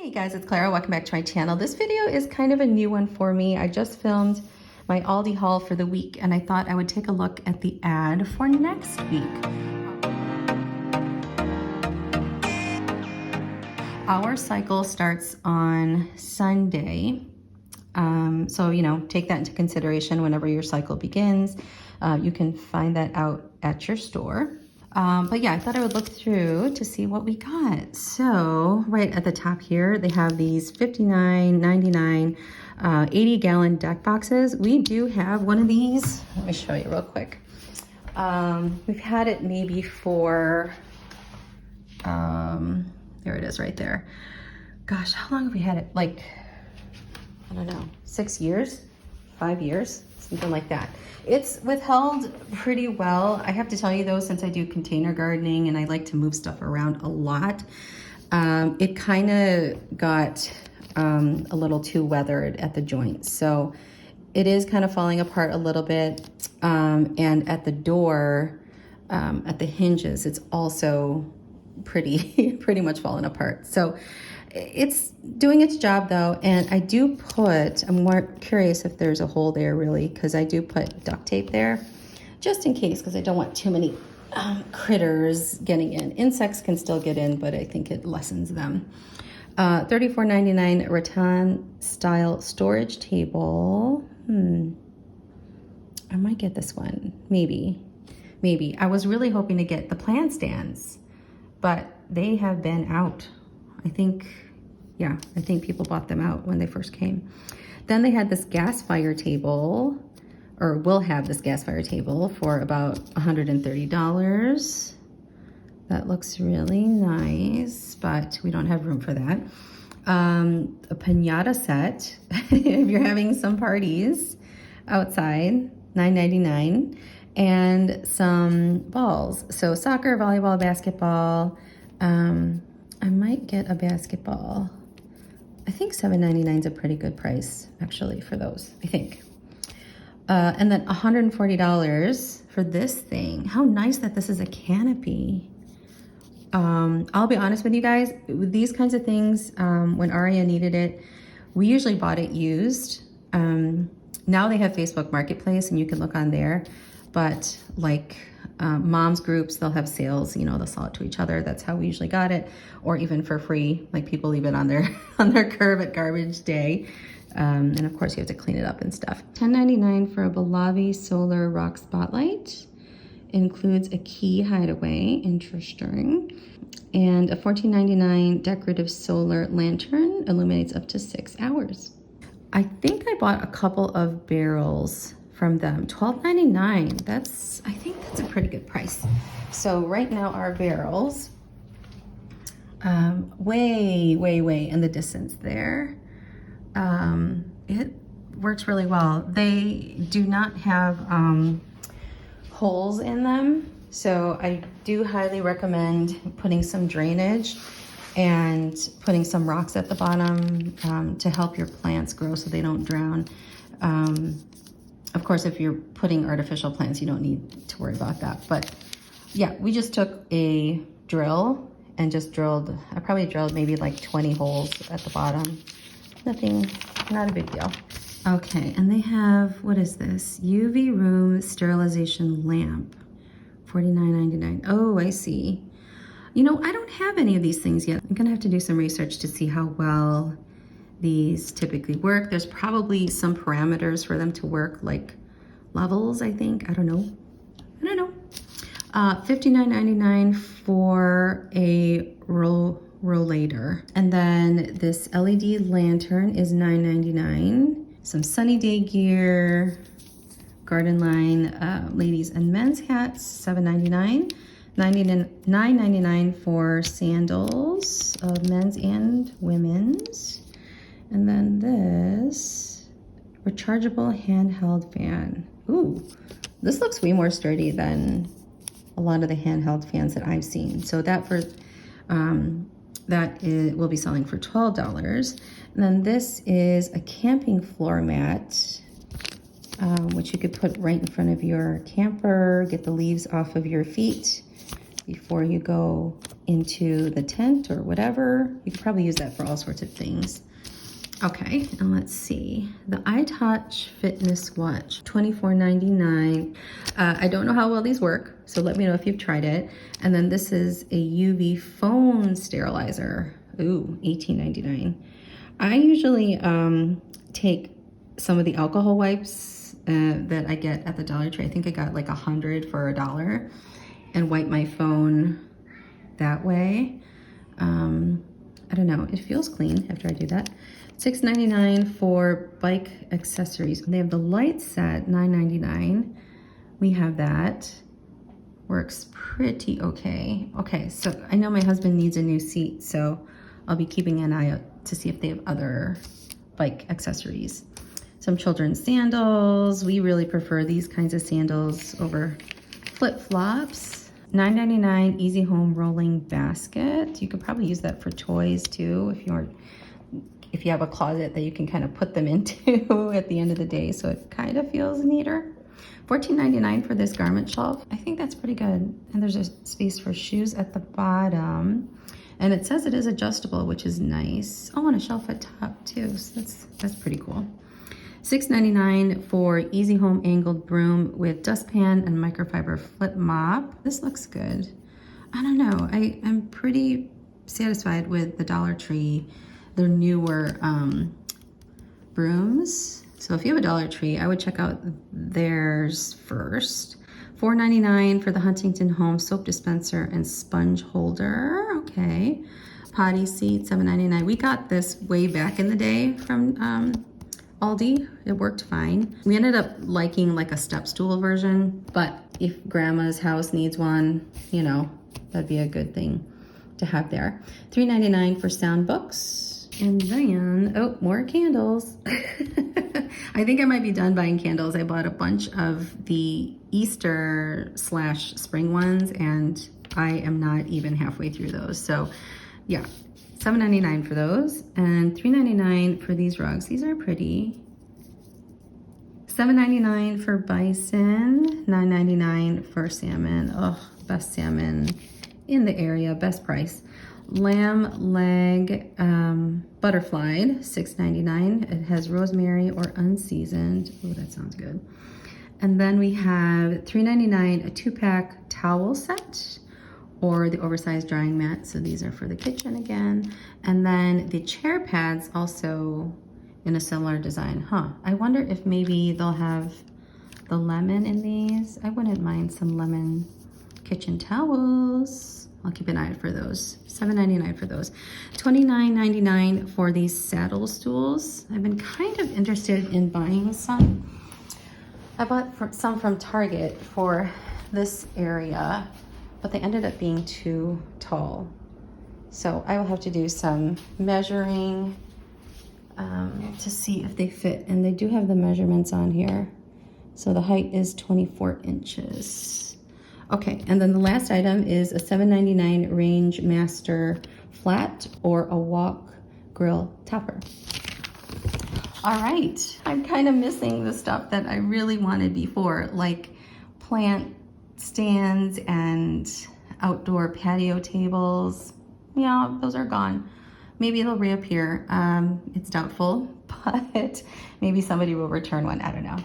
Hey guys, it's Clara. Welcome back to my channel. This video is kind of a new one for me. I just filmed my Aldi haul for the week and I thought I would take a look at the ad for next week. Our cycle starts on Sunday. So, take that into consideration whenever your cycle begins. You can find that out at your store. But yeah, I thought I would look through to see what we got. So right at the top here, they have these $59.99 80-gallon deck boxes. We do have one of these. Let me show you real quick. We've had it maybe for, there it is right there. Gosh, how long have we had it? Like, I don't know, 6 years, 5 years, something like that. It's withheld pretty well. I have to tell you though, since I do container gardening and I like to move stuff around a lot, it kind of got a little too weathered at the joints. So it is kind of falling apart a little bit. And at the door, at the hinges, it's also pretty much falling apart. So it's doing its job though, and I do put, I'm more curious if there's a hole there really, because I do put duct tape there, just in case, because I don't want too many critters getting in. Insects can still get in, but I think it lessens them. $34.99 rattan style storage table. I might get this one, maybe. I was really hoping to get the plant stands, but they have been out. I think people bought them out when they first came. Then they had this gas fire table, or will have this gas fire table for about $130. That looks really nice, but we don't have room for that. A piñata set, if you're having some parties outside, $9.99, and some balls. So soccer, volleyball, basketball. I might get a basketball. I think $7.99 is a pretty good price, actually, for those, I think. And then $140 for this thing. How nice that this is a canopy. I'll be honest with you guys, with these kinds of things, when Aria needed it, we usually bought it used. Now they have Facebook Marketplace and you can look on there, but like moms groups, they'll have sales, they'll sell it to each other. That's how we usually got it, or even for free, like people leave it on their curb at garbage day. And of course you have to clean it up and stuff. $10.99 for a Balavi solar rock spotlight. Includes a key hideaway, interesting. And a $14.99 decorative solar lantern, illuminates up to 6 hours. I think I bought a couple of barrels from them, $12.99. I think that's a pretty good price. So right now our barrels, way in the distance there. It works really well. They do not have holes in them, so I do highly recommend putting some drainage and putting some rocks at the bottom to help your plants grow so they don't drown. Of course, if you're putting artificial plants, you don't need to worry about that. But yeah, we just took a drill and just drilled, I probably drilled maybe like 20 holes at the bottom. Nothing, not a big deal. Okay, and they have, what is this? UV room sterilization lamp, $49.99. Oh, I see. I don't have any of these things yet. I'm gonna have to do some research to see how well these typically work. There's probably some parameters for them to work, like levels, I think. I don't know. $59.99 for a rollator. And then this LED lantern is $9.99. Some sunny day gear, garden line ladies and men's hats, $7.99. $9.99 for sandals of men's and women's. And then this rechargeable handheld fan. Ooh, this looks way more sturdy than a lot of the handheld fans that I've seen. So that will be selling for $12. And then this is a camping floor mat, which you could put right in front of your camper, get the leaves off of your feet. before you go into the tent or whatever. You could probably use that for all sorts of things. Okay, and let's see. The iTouch Fitness Watch, $24.99. I don't know how well these work, so let me know if you've tried it. And then this is a UV phone sterilizer. Ooh, $18.99. I usually take some of the alcohol wipes that I get at the Dollar Tree. I think I got like 100 for $1 and wipe my phone that way. I don't know, it feels clean after I do that. $6.99 for bike accessories. They have the light set, $9.99. We have that. Works pretty okay. Okay, so I know my husband needs a new seat, so I'll be keeping an eye out to see if they have other bike accessories. Some children's sandals. We really prefer these kinds of sandals over flip-flops. $9.99 Easy Home Rolling Basket. You could probably use that for toys too if you have a closet that you can kind of put them into at the end of the day, so it kind of feels neater. $14.99 for this garment shelf. I think that's pretty good. And there's a space for shoes at the bottom. And it says it is adjustable, which is nice. Oh, and a shelf at top too, so that's pretty cool. $6.99 for Easy Home Angled Broom with dustpan and microfiber flip mop. This looks good. I don't know, I'm pretty satisfied with the Dollar Tree, their newer brooms. So if you have a Dollar Tree, I would check out theirs first. $4.99 for the Huntington Home soap dispenser and sponge holder. Okay. Potty seat, $7.99. We got this way back in the day from Aldi. It worked fine. We ended up liking like a step stool version, but if grandma's house needs one, you know, that'd be a good thing to have there. $3.99 for sound books. And then, oh, more candles. I think I might be done buying candles. I bought a bunch of the Easter/spring ones, and I am not even halfway through those. So yeah, $7.99 for those, and $3.99 for these rugs. These are pretty. $7.99 for bison, $9.99 for salmon. Oh, best salmon in the area, best price. Lamb leg butterflied, $6.99. It has rosemary or unseasoned. Oh, that sounds good. And then we have $3.99 a 2-pack towel set or the oversized drying mat. So these are for the kitchen again. And then the chair pads also in a similar design. I wonder if maybe they'll have the lemon in these. I wouldn't mind some lemon kitchen towels. I'll keep an eye out for those. $7.99 for those. $29.99 for these saddle stools. I've been kind of interested in buying some. I bought some from Target for this area, but they ended up being too tall. So I will have to do some measuring to see if they fit. And they do have the measurements on here. So the height is 24 inches. Okay, and then the last item is a $7.99 Range Master flat or a wok grill topper. All right, I'm kind of missing the stuff that I really wanted before, like plant stands and outdoor patio tables. Yeah, those are gone. Maybe they'll reappear. It's doubtful, but maybe somebody will return one, I don't know.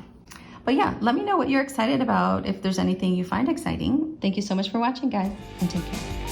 But yeah, let me know what you're excited about, if there's anything you find exciting. Thank you so much for watching, guys, and take care.